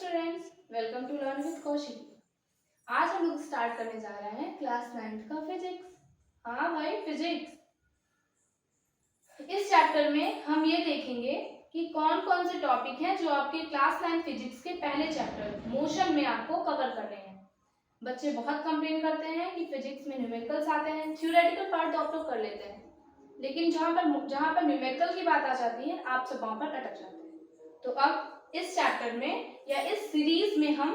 Students, welcome to learn with Kaushiki. आज हम लोग स्टार्ट करने जा रहे हैं क्लास 9 का फिजिक्स। हाँ भाई, फिजिक्स। इस चैप्टर में हम ये देखेंगे कि कौन कौन से टॉपिक हैं जो आपके क्लास 9 फिजिक्स के पहले चैप्टर मोशन में आपको कवर करने हैं। बच्चे बहुत कंप्लेन करते हैं कि फिजिक्स में न्यूमेरिकल्स आते हैं, थ्योरेटिकल पार्ट तो आप लोग कर लेते हैं, लेकिन जहाँ पर न्यूमेरिकल की बात आ जाती है आप सब वहां पर अटक जाते हैं। तो अब इस चैप्टर में या इस सीरीज में हम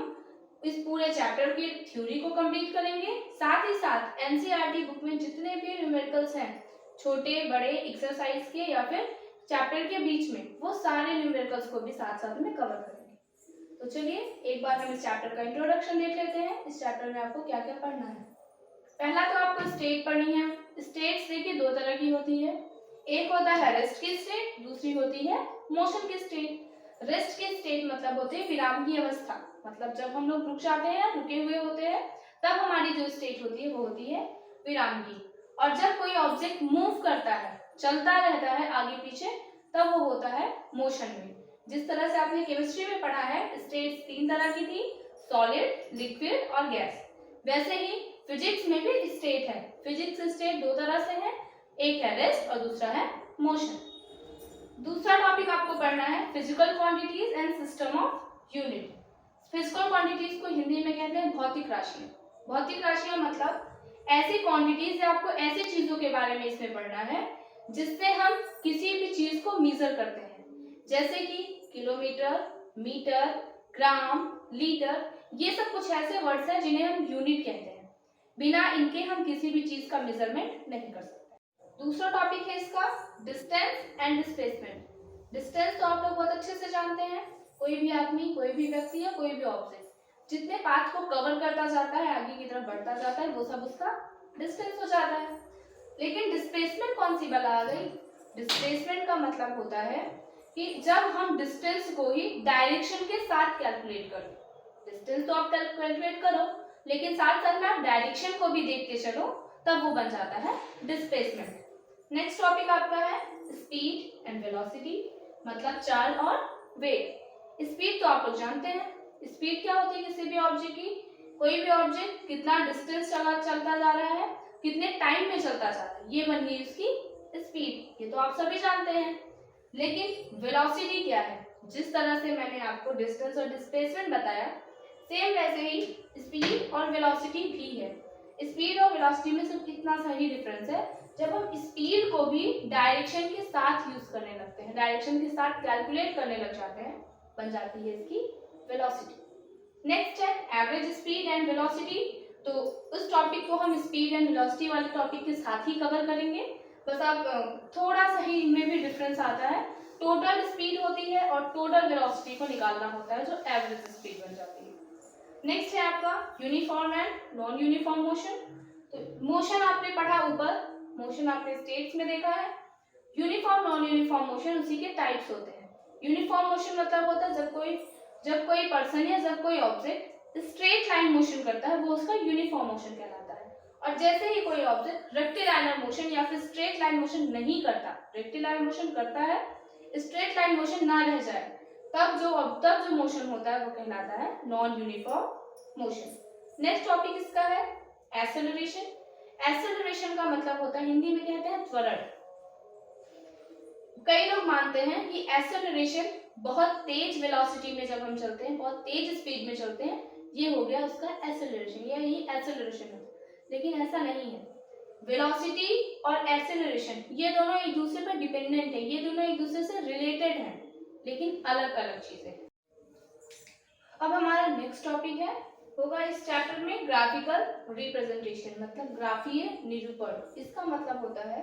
इस पूरे चैप्टर की थ्योरी को कंप्लीट करेंगे, साथ ही साथ एनसीईआरटी बुक में जितने भी न्यूमेरिकल्स हैं, छोटे बड़े एक्सरसाइज के या फिर चैप्टर के बीच में, वो सारे न्यूमेरिकल्स को भी साथ साथ में कवर करेंगे। तो चलिए एक बार हम इस चैप्टर का इंट्रोडक्शन देख लेते हैं। इस चैप्टर में आपको क्या क्या पढ़ना है। पहला तो आपको स्टेट पढ़नी है। स्टेट्स देखिए दो तरह की होती है, एक होता है रेस्ट की स्टेट, दूसरी होती है मोशन की स्टेट। रेस्ट की स्टेट मतलब होती है विराम की अवस्था, मतलब जब हम लोग रुक जाते हैं, रुके हुए होते हैं, तब हमारी जो स्टेट होती है वो होती है विराम की। और जब कोई ऑब्जेक्ट मूव करता है, चलता रहता है आगे पीछे, तब वो होता है मोशन में। जिस तरह से आपने केमिस्ट्री में पढ़ा है, स्टेट्स तीन तरह की थी, सॉलिड, लिक्विड और गैस, वैसे ही फिजिक्स में भी स्टेट है। फिजिक्स स्टेट दो तरह से है, एक है रेस्ट और दूसरा है मोशन। दूसरा टॉपिक आपको पढ़ना है physical quantities and system of unit. Physical quantities को हिंदी में कहते हैं भौतिक राशियां। भौतिक राशियां मतलब ऐसी क्वांटिटीज या आपको ऐसी चीजों के बारे में इसमें पढ़ना है जिससे हम किसी भी चीज को मेजर करते हैं, जैसे कि किलोमीटर, मीटर, ग्राम, लीटर। ये सब कुछ ऐसे वर्ड्स हैं जिन्हें हम यूनिट कहते हैं। बिना इनके हम किसी भी चीज का मेजरमेंट नहीं कर सकते। दूसरा टॉपिक है इसका डिस्टेंस एंड डिस्प्लेसमेंट। डिस्टेंस तो आप लोग बहुत अच्छे से जानते हैं, कोई भी आदमी, कोई भी व्यक्ति या कोई भी ऑब्जेक्ट जितने पाथ को कवर करता जाता है, आगे की तरफ बढ़ता जाता है, वो सब उसका डिस्टेंस हो जाता है। लेकिन डिस्प्लेसमेंट कौन सी बला आ गई? डिस्प्लेसमेंट का मतलब होता है कि जब हम डिस्टेंस को ही डायरेक्शन के साथ कैलकुलेट करो। डिस्टेंस तो आप कैलकुलेट करो, लेकिन साथ साथ में आप डायरेक्शन को भी देख के चलो, तब वो बन जाता है डिस्प्लेसमेंट। नेक्स्ट टॉपिक आपका है स्पीड एंड वेलोसिटी, मतलब चाल और वेग। स्पीड तो आप लोग जानते हैं, स्पीड क्या होती है किसी भी ऑब्जेक्ट की। कोई भी ऑब्जेक्ट कितना डिस्टेंस चलता जा रहा है, कितने टाइम में चलता जा रहा है, ये बन गई उसकी स्पीड। ये तो आप सभी जानते हैं। लेकिन वेलोसिटी क्या है? जिस तरह से मैंने आपको डिस्टेंस और डिस्प्लेसमेंट बताया, सेम वैसे ही स्पीड और वेलोसिटी भी है। स्पीड और वेलोसिटी में सिर्फ इतना सा ही डिफरेंस है, जब हम स्पीड को भी डायरेक्शन के साथ यूज करने लगते हैं, डायरेक्शन के साथ कैलकुलेट करने लग जाते हैं, बन जाती है इसकी वेलोसिटी। नेक्स्ट है एवरेज स्पीड एंड वेलोसिटी। तो उस टॉपिक को हम स्पीड एंड वेलोसिटी वाले टॉपिक के साथ ही कवर करेंगे। बस आप थोड़ा सा ही इनमें भी डिफरेंस आता है। टोटल स्पीड होती है और टोटल वेलोसिटी को निकालना होता है, जो एवरेज स्पीड बन जाती है। नेक्स्ट है आपका uniform and non uniform motion. तो मोशन आपने पढ़ा ऊपर, मोशन आपने स्टेट्स में देखा है। यूनिफॉर्म नॉन यूनिफॉर्म मोशन उसी के टाइप्स होते हैं। यूनिफॉर्म मोशन मतलब होता है जब कोई पर्सन या जब कोई ऑब्जेक्ट स्ट्रेट लाइन मोशन करता है, वो उसका यूनिफॉर्म मोशन कहलाता है। और जैसे ही कोई ऑब्जेक्ट रेक्टिलाइनर मोशन या फिर स्ट्रेट लाइन मोशन नहीं करता, रेक्टिलाइनर मोशन करता है, स्ट्रेट लाइन मोशन ना रह जाए, तब जो मोशन होता है वो कहलाता है non uniform motion. Next topic इसका है एक्सेलरेशन। एक्सेलरेशन का मतलब होता है, हिंदी में कहते हैं त्वरण। कई लोग मानते हैं कि एक्सेलरेशन बहुत तेज वेलोसिटी में जब हम चलते हैं, बहुत तेज स्पीड में चलते हैं, ये हो गया उसका एक्सेलरेशन, यही एक्सेलरेशन है। लेकिन ऐसा नहीं है। वेलोसिटी और एक्सेलरेशन ये दोनों एक दूसरे पर डिपेंडेंट है, ये दोनों एक दूसरे से रिलेटेड हैं, लेकिन अलग अलग चीजें हैं। अब हमारा नेक्स्ट टॉपिक है होगा इस चैप्टर में ग्राफिकल रिप्रेजेंटेशन, मतलब ग्राफीय निरूपण। इसका मतलब होता है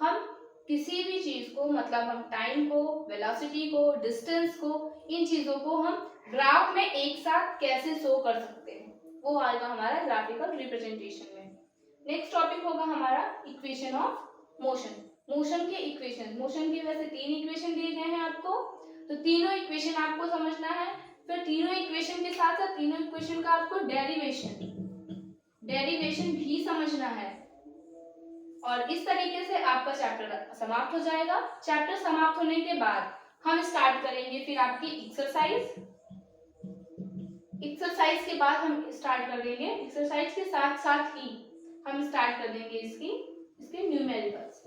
हम किसी भी चीज को, मतलब हम टाइम को, वेलोसिटी को, डिस्टेंस को, इन चीजों को हम ग्राफ में एक साथ कैसे शो कर सकते हैं, वो आएगा हमारा ग्राफिकल रिप्रेजेंटेशन में। नेक्स्ट टॉपिक होगा हमारा इक्वेशन ऑफ मोशन। मोशन के इक्वेशन, मोशन के वैसे तीन इक्वेशन दिए गए हैं आपको, तो तीनों इक्वेशन आपको समझना है। फिर तीनों इक्वेशन के साथ साथ तीनों इक्वेशन का आपको डेरिवेशन भी समझना है। और इस तरीके से आपका चैप्टर समाप्त हो जाएगा। चैप्टर समाप्त होने के बाद हम स्टार्ट करेंगे फिर आपकी एक्सरसाइज एक्सरसाइज के बाद हम स्टार्ट कर देंगे, एक्सरसाइज के साथ साथ ही हम स्टार्ट कर देंगे इसके न्यूमेरिकल्स।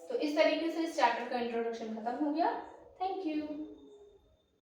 तो इस तरीके से इस चैप्टर का इंट्रोडक्शन खत्म हो गया। Thank you.